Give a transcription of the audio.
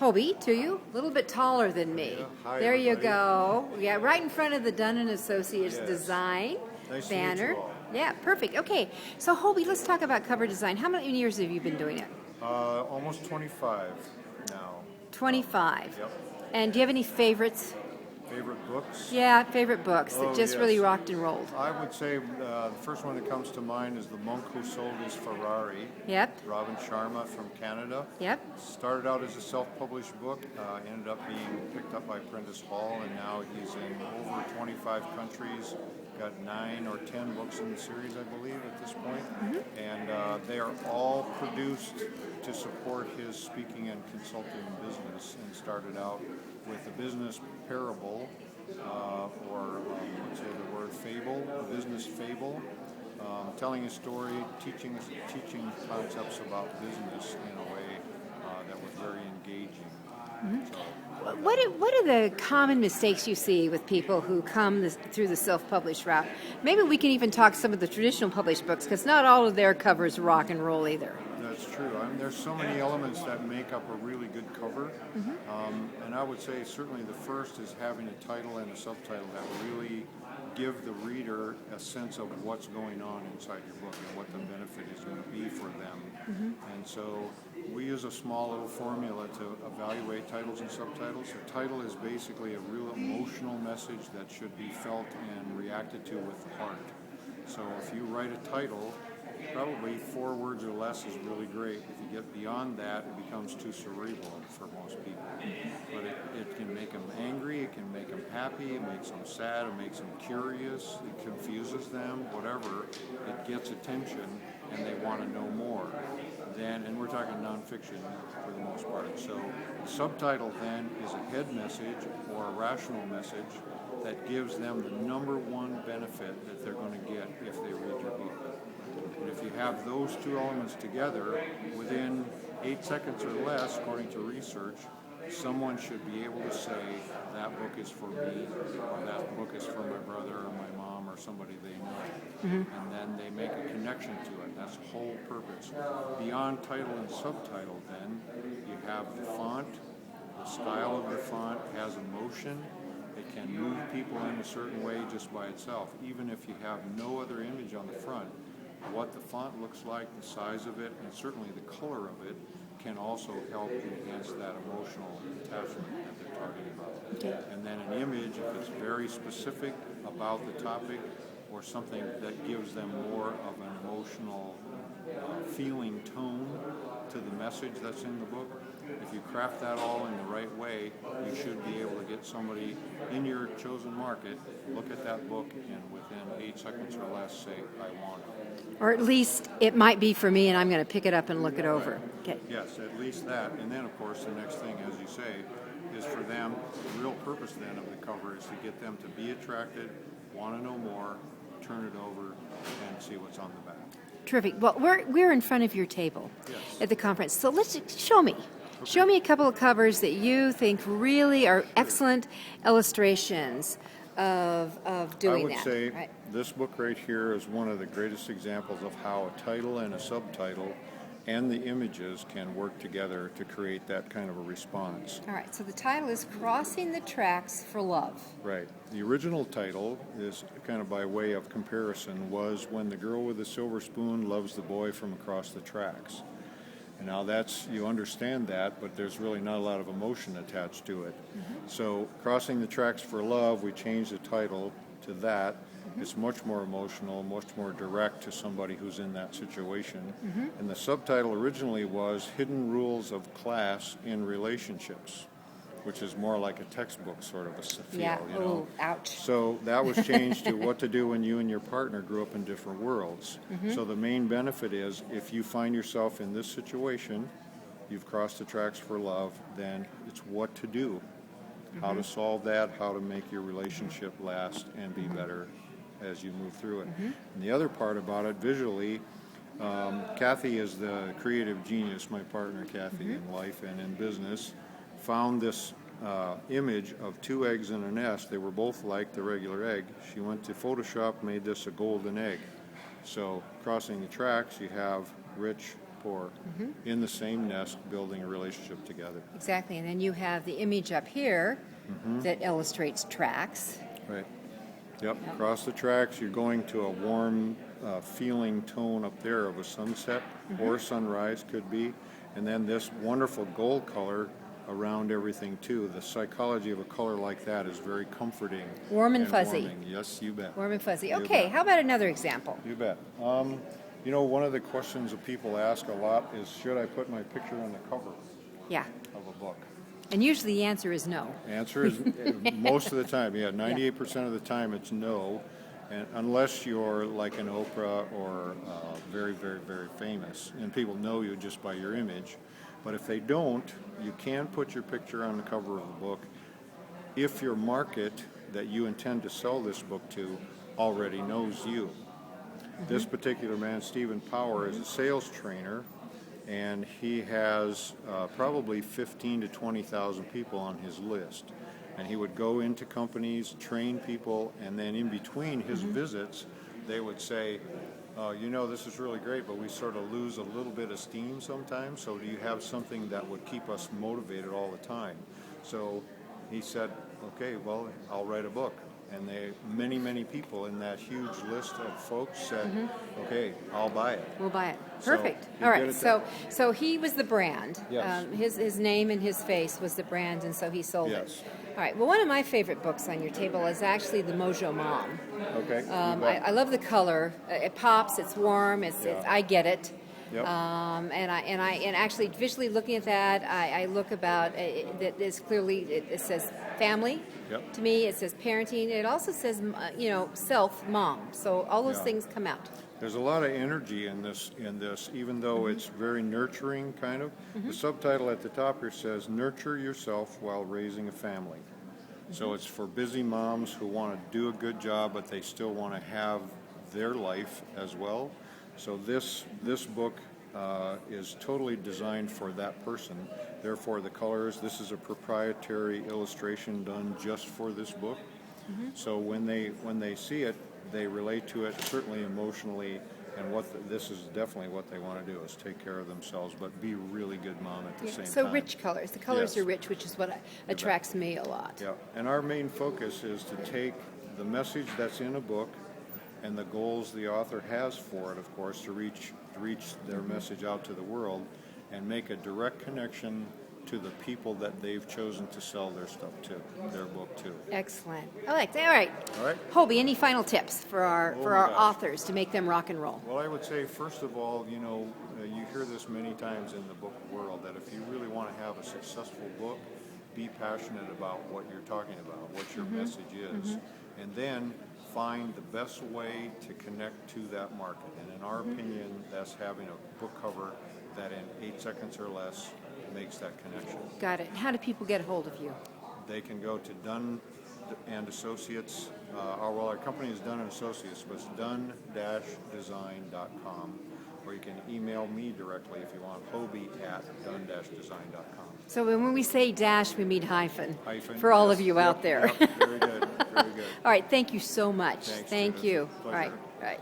Hobie to you, a little bit taller than me. Yeah. Hi, there you everybody. go. Yeah, right in front of the Dunn and Associates Yes. design Nice to meet banner. you all. Yeah, perfect. Okay, so Hobie, let's talk about cover design. How many years have you been doing it? Almost 25 now. 25. Yep. And do you have any favorites? Favorite books? Yeah, favorite books that Oh, just yes. really rocked and rolled. I would say the first one that comes to mind is The Monk Who Sold His Ferrari. Yep, Robin Sharma from Canada. yep. Started out as a self-published book, ended up being picked up by Prentice Hall, and now he's in over 25 countries. Got 9 or 10 books in the series, I believe, at this point. And they are all produced to support his speaking and consulting business, and started out with a business parable, or let's say the word fable, a business fable, telling a story, teaching concepts about business in a way that was very engaging. So, What are the common mistakes you see with people who come through the self-published route? Maybe we can even talk some of the traditional published books, because not all of their covers rock and roll either. that's true. I mean, there's so many elements that make up a really good cover, and I would say certainly the first is having a title and a subtitle that really give the reader a sense of what's going on inside your book and what the benefit is going to be for them. And so we use a small little formula to evaluate titles and subtitles. A title is basically a real emotional message that should be felt and reacted to with the heart. So if you write a title, probably 4 words or less is really great. If you get beyond that, it becomes too cerebral for most people. But it can make them angry, it can make them happy, it makes them sad, it makes them curious, it confuses them, whatever. It gets attention and they want to know more. Then, and we're talking nonfiction for the most part. So the subtitle then is a head message or a rational message that gives them the number one benefit that they're going to get if they read your book. And if you have those two elements together, within 8 seconds or less, according to research, someone should be able to say, that book is for me, or that book is for my brother or my mom or somebody they know. And then they make a connection to it. That's the whole purpose. Beyond title and subtitle, then, you have the font. The style of the font has emotion. It can move people in a certain way just by itself, even if you have no other image on the front. What the font looks like, the size of it, and certainly the color of it can also help enhance that emotional attachment that they're talking about. Okay. And then an image, if it's very specific about the topic or something that gives them more of an emotional feeling tone to the message that's in the book, if you craft that all in the right way, you should be able to get somebody in your chosen market, look at that book, and within 8 seconds or less say, I want it. Or at least it might be for me, and I'm going to pick it up and look it over. Okay. Yes, at least that. And then, of course, the next thing, as you say, is for them, the real purpose then of the cover is to get them to be attracted, want to know more, turn it over, and see what's on the back. Terrific. Well, we're in front of your table Yes. at the conference, so let's show me. Show me a couple of covers that you think really are excellent illustrations of doing that. I would say Right. this book right here is one of the greatest examples of how a title and a subtitle and the images can work together to create that kind of a response. All right, so the title is Crossing the Tracks for Love. Right. The original title is kind of by way of comparison was When the Girl with the Silver Spoon Loves the Boy from Across the Tracks. And now that's, you understand that, but there's really not a lot of emotion attached to it. So Crossing the Tracks for Love, we changed the title to that. It's much more emotional, much more direct to somebody who's in that situation. And the subtitle originally was Hidden Rules of Class in Relationships, which is more like a textbook sort of a feel, Yeah. you know. Oh, ouch. So that was changed to What to Do When You and Your Partner Grew Up in Different Worlds. So the main benefit is if you find yourself in this situation, you've crossed the tracks for love, then it's what to do, how to solve that, how to make your relationship last and be better as you move through it. And the other part about it, visually, Kathy is the creative genius, my partner Kathy, in life and in business, found this image of 2 eggs in a nest. They were both like the regular egg. She went to Photoshop, made this a golden egg. So crossing the tracks, you have rich, rapport in the same nest, building a relationship together. Exactly. And then you have the image up here that illustrates tracks. Right. Yep. Across the tracks, you're going to a warm feeling tone up there of a sunset or sunrise, could be. And then this wonderful gold color around everything, too. The psychology of a color like that is very comforting. Warm and fuzzy. Warming. Yes, you bet. Warm and fuzzy. You Okay, bet. how about another example? You bet. You know, one of the questions that people ask a lot is, should I put my picture on the cover Yeah. of a book? And usually the answer is no. Answer is most of the time, 98% of the time it's no, and unless you're like an Oprah or very, very, very famous, and people know you just by your image. But if they don't, you can put your picture on the cover of the book if your market that you intend to sell this book to already knows you. This particular man, Stephen Power, is a sales trainer, and he has probably 15 to 20,000 people on his list. And he would go into companies, train people, and then in between his visits, they would say, you know, this is really great, but we sort of lose a little bit of steam sometimes, so do you have something that would keep us motivated all the time? So he said, okay, well, I'll write a book. And many, many people in that huge list of folks said, okay, I'll buy it. We'll buy it. So Perfect. he All did right. it So he was the brand. Yes. His name and his face was the brand, and so he sold it. Yes. All right. Well, one of my favorite books on your table is actually The Mojo Mom. Okay. I love the color. It pops. It's warm. It's I get it. Yep. And actually visually looking at that, I look about that is clearly it says family. Yep. To me, it says parenting. It also says self, mom. So all those Yeah. things come out. There's a lot of energy in this, even though it's very nurturing, kind of. The subtitle at the top here says, "Nurture yourself while raising a family." So it's for busy moms who want to do a good job, but they still want to have their life as well. So this book is totally designed for that person. Therefore, the colors, this is a proprietary illustration done just for this book. So when they see it, they relate to it, certainly emotionally, and this is definitely what they want to do, is take care of themselves, but be a really good mom at the same So time. rich colors. The colors Yes. are rich, which is what attracts me a lot. Yeah, and our main focus is to take the message that's in a book and the goals the author has for it, of course, to reach their message out to the world and make a direct connection to the people that they've chosen to sell their stuff to, their book to. Excellent. I like that. All right. All right. Hobie, any final tips for our Oh for my our gosh. authors to make them rock and roll? Well, I would say, first of all, you hear this many times in the book world, that if you really want to have a successful book, be passionate about what you're talking about, what your message is, and then find the best way to connect to that market. And in our opinion, that's having a book cover that in 8 seconds or less makes that connection. Got it. How do people get a hold of you? They can go to Dunn and Associates. Our company is Dunn and Associates, but it's dun-design.com. Or you can email me directly if you want, hobie@dun-design.com. So when we say dash, we mean hyphen. Hyphen, For all yes. of you Yep, out there. yep. Very good, very good. All right. Thank you so much. Thanks, Thank Judith. you. Pleasure. All right. All right.